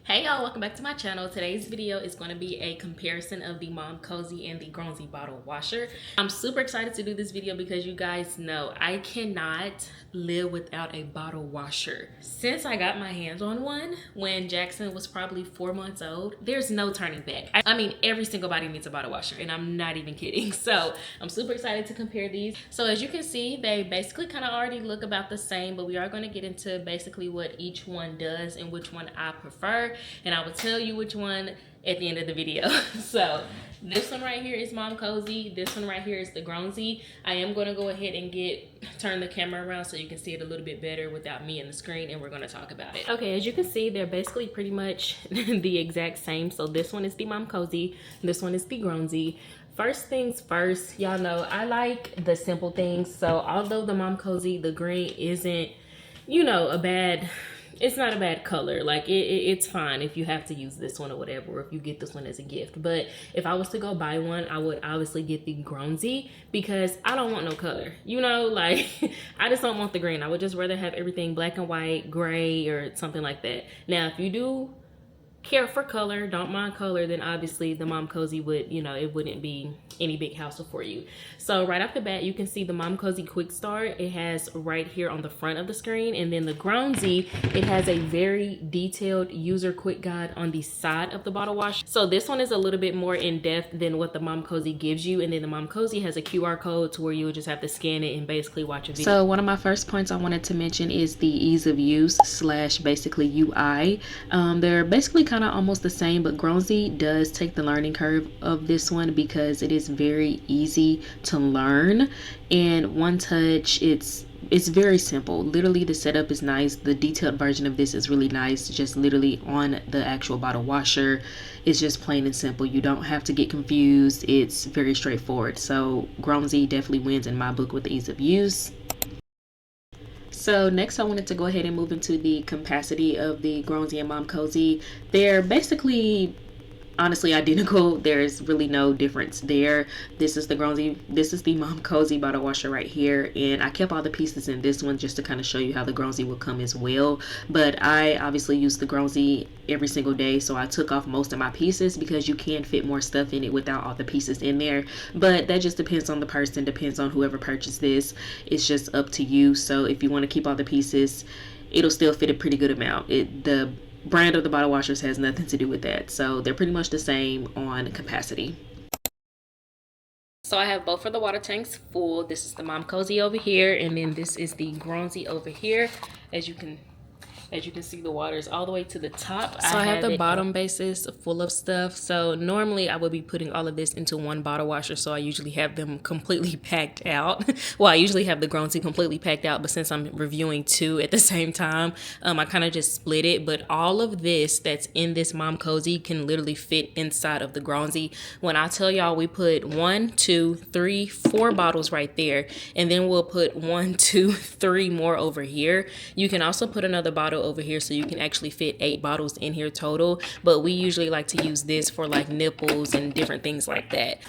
Hey y'all, welcome back to my channel. Today's video is going to be a comparison of the Momcozy and the Grownsy bottle washer. I'm super excited to do this video because you guys know I cannot live without a bottle washer. Since I got my hands on one when Jackson was probably 4 months old, there's no turning back. I mean, every single body needs a bottle washer, and I'm not even kidding. So I'm super excited to compare these. So as you can see, they basically kind of already look about the same, but we are going to get into basically what each one does and which one I prefer. And I will tell you which one at the end of the video. So this one right here is Momcozy. This one right here is the Grownsy. I am going to go ahead and turn the camera around so you can see it a little bit better without me in the screen, and we're going to talk about it. Okay, as you can see, they're basically pretty much the exact same. So this one is the Momcozy, this one is the Grownsy. First things first, y'all know I like the simple things. So although the Momcozy, the green isn't, you know, it's not a bad color. Like it's fine if you have to use this one or whatever, or if you get this one as a gift. But if I was to go buy one, I would obviously get the Grownsy because I don't want no color, you know, like I just don't want the green. I would just rather have everything black and white, gray, or something like that. Now if you do care for color, don't mind color, then obviously the Momcozy would, you know, it wouldn't be any big hassle for you. So right off the bat, you can see the Momcozy Quick Start. It has right here on the front of the screen, and then the Grownsy, it has a very detailed user quick guide on the side of the bottle wash. So this one is a little bit more in depth than what the Momcozy gives you, and then the Momcozy has a QR code to where you would just have to scan it and basically watch a video. So one of my first points I wanted to mention is the ease of use / basically UI. They're basically kind of almost the same, but Grownsy does take the learning curve of this one because it is very easy to learn, and one touch, it's very simple. Literally the setup is nice. The detailed version of this is really nice, just literally on the actual bottle washer. It's just plain and simple. You don't have to get confused. It's very straightforward. So Grownsy definitely wins in my book with the ease of use. So next I wanted to go ahead and move into the capacity of the Grownsy and Momcozy. They're basically honestly identical. There's really no difference there. This is the Grownsy, this is the Momcozy bottle washer right here, and I kept all the pieces in this one just to kind of show you how the Grownsy will come as well. But I obviously use the Grownsy every single day, so I took off most of my pieces because you can fit more stuff in it without all the pieces in there. But that just depends on the person, depends on whoever purchased this. It's just up to you. So if you want to keep all the pieces, it'll still fit a pretty good amount. The brand of the bottle washers has nothing to do with that. So they're pretty much the same on capacity. So I have both of the water tanks full. This is the Momcozy over here, and then this is the Grownsy over here. As you can see, the water is all the way to the top. So I have the bottom bases full of stuff. So normally I would be putting all of this into one bottle washer. So I usually have them completely packed out. Well, I usually have the Grownsy completely packed out, but since I'm reviewing two at the same time, I kind of just split it. But all of this that's in this Momcozy can literally fit inside of the Grownsy. When I tell y'all, we put 1, 2, 3, 4 bottles right there, and then we'll put 1, 2, 3 more over here. You can also put another bottle over here, so you can actually fit 8 bottles in here total, but we usually like to use this for like nipples and different things like that.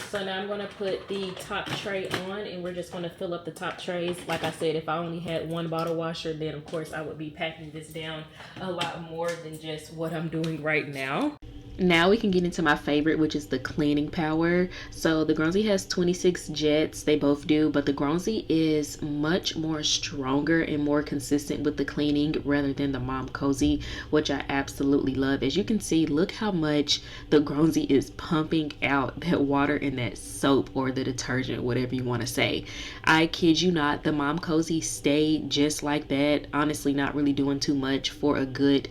So now I'm going to put the top tray on, and we're just going to fill up the top trays. Like I said, if I only had one bottle washer, then of course I would be packing this down a lot more than just what I'm doing right now. Now we can get into my favorite, which is the cleaning power. So the Grownsy has 26 jets, they both do, but the Grownsy is much more stronger and more consistent with the cleaning rather than the Momcozy, which I absolutely love. As you can see, look how much the Grownsy is pumping out that water and that soap or the detergent, whatever you want to say. I kid you not, the Momcozy stayed just like that, honestly not really doing too much for a good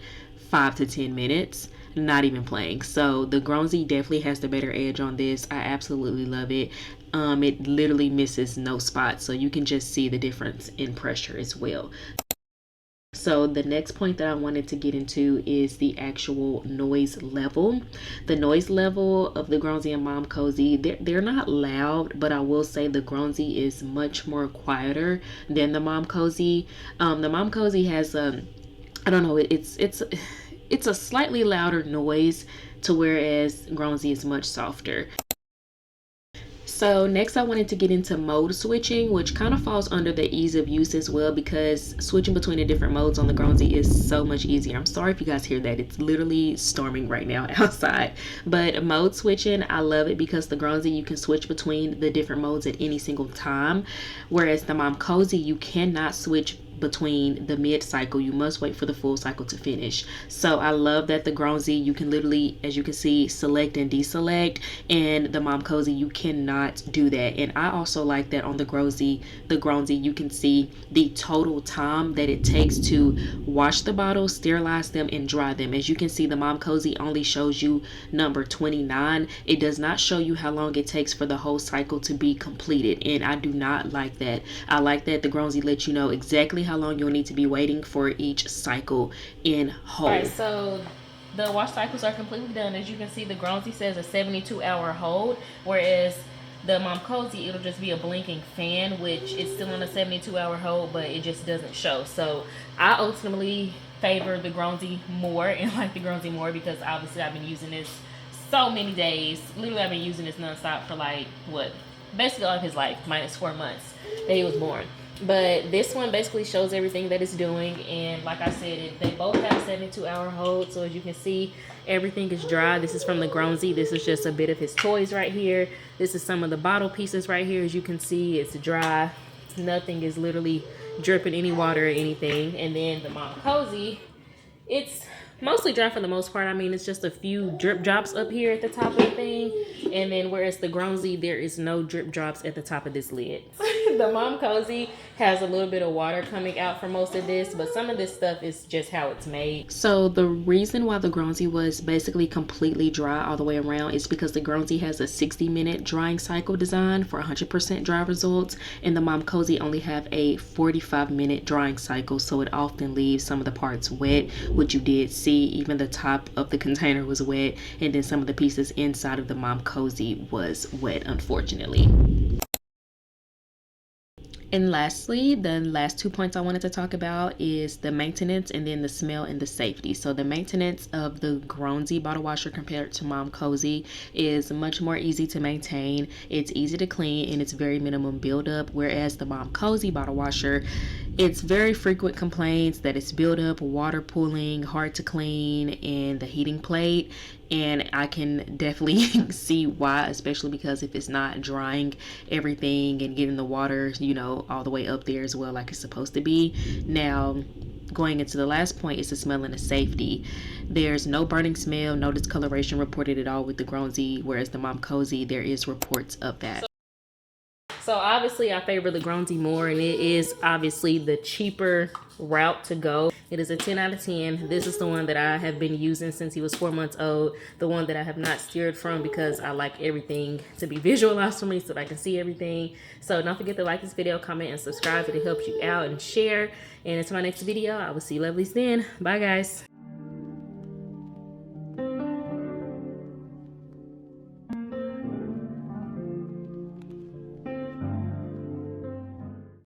5 to 10 minutes. Not even playing. So the Grownsy definitely has the better edge on this. I absolutely love it. It literally misses no spots, so you can just see the difference in pressure as well. So the next point that I wanted to get into is the actual noise level. The noise level of the Grownsy and Momcozy, they're not loud, but I will say the Grownsy is much more quieter than the Momcozy. The Momcozy has I don't know, it's a slightly louder noise, to whereas Grownsy is much softer. So next I wanted to get into mode switching, which kind of falls under the ease of use as well, because switching between the different modes on the Grownsy is so much easier. I'm sorry if you guys hear that. It's literally storming right now outside. But mode switching, I love it because the Grownsy, you can switch between the different modes at any single time. Whereas the Momcozy, you cannot switch between the mid cycle. You must wait for the full cycle to finish. So I love that the Grownsy, you can literally, as you can see, select and deselect, and the Momcozy, you cannot do that. And I also like that on the Grownsy, you can see the total time that it takes to wash the bottles, sterilize them, and dry them. As you can see, the Momcozy only shows you number 29. It does not show you how long it takes for the whole cycle to be completed, and I do not like that. I like that the Grownsy lets you know exactly how long you'll need to be waiting for each cycle in whole. Alright, so the wash cycles are completely done. As you can see, the Grownsy says a 72-hour hold, whereas the Momcozy, it'll just be a blinking fan, which is still on a 72-hour hold, but it just doesn't show. So I ultimately favor the Grownsy more and like the Grownsy more because obviously I've been using this so many days. Literally, I've been using this nonstop for like, what, basically all of his life, minus 4 months that he was born. But this one basically shows everything that it's doing, and like I said, they both have 72-hour hold. So as you can see, everything is dry. This is from the Grownsy. This is just a bit of his toys right here. This is some of the bottle pieces right here. As you can see, it's dry. Nothing is literally dripping any water or anything. And then the Momcozy, it's mostly dry for the most part. I mean, it's just a few drip drops up here at the top of the thing. And then whereas the Grownsy, there is no drip drops at the top of this lid. The Momcozy has a little bit of water coming out for most of this, but some of this stuff is just how it's made. So the reason why the Grownsy was basically completely dry all the way around is because the Grownsy has a 60-minute drying cycle design for 100% dry results, and the Momcozy only have a 45-minute drying cycle, so it often leaves some of the parts wet, which you did see. Even the top of the container was wet, and then some of the pieces inside of the Momcozy was wet, unfortunately. And lastly, the last 2 points I wanted to talk about is the maintenance and then the smell and the safety. So the maintenance of the Grownsy bottle washer compared to Momcozy is much more easy to maintain. It's easy to clean and it's very minimum buildup, whereas the Momcozy bottle washer, it's very frequent complaints that it's buildup, water pooling, hard to clean, and the heating plate. And I can definitely see why, especially because if it's not drying everything and getting the water, you know, all the way up there as well like it's supposed to be. Now, going into the last point is the smell and the safety. There's no burning smell, no discoloration reported at all with the Grownsy, whereas the Momcozy, there is reports of that. So obviously I favor the Grownsy more, and it is obviously the cheaper route to go. It is a 10 out of 10. This is the one that I have been using since he was 4 months old. The one that I have not steered from because I like everything to be visualized for me so that I can see everything. So don't forget to like this video, comment, and subscribe if it helps you out, and share. And until my next video, I will see you lovelies then. Bye guys.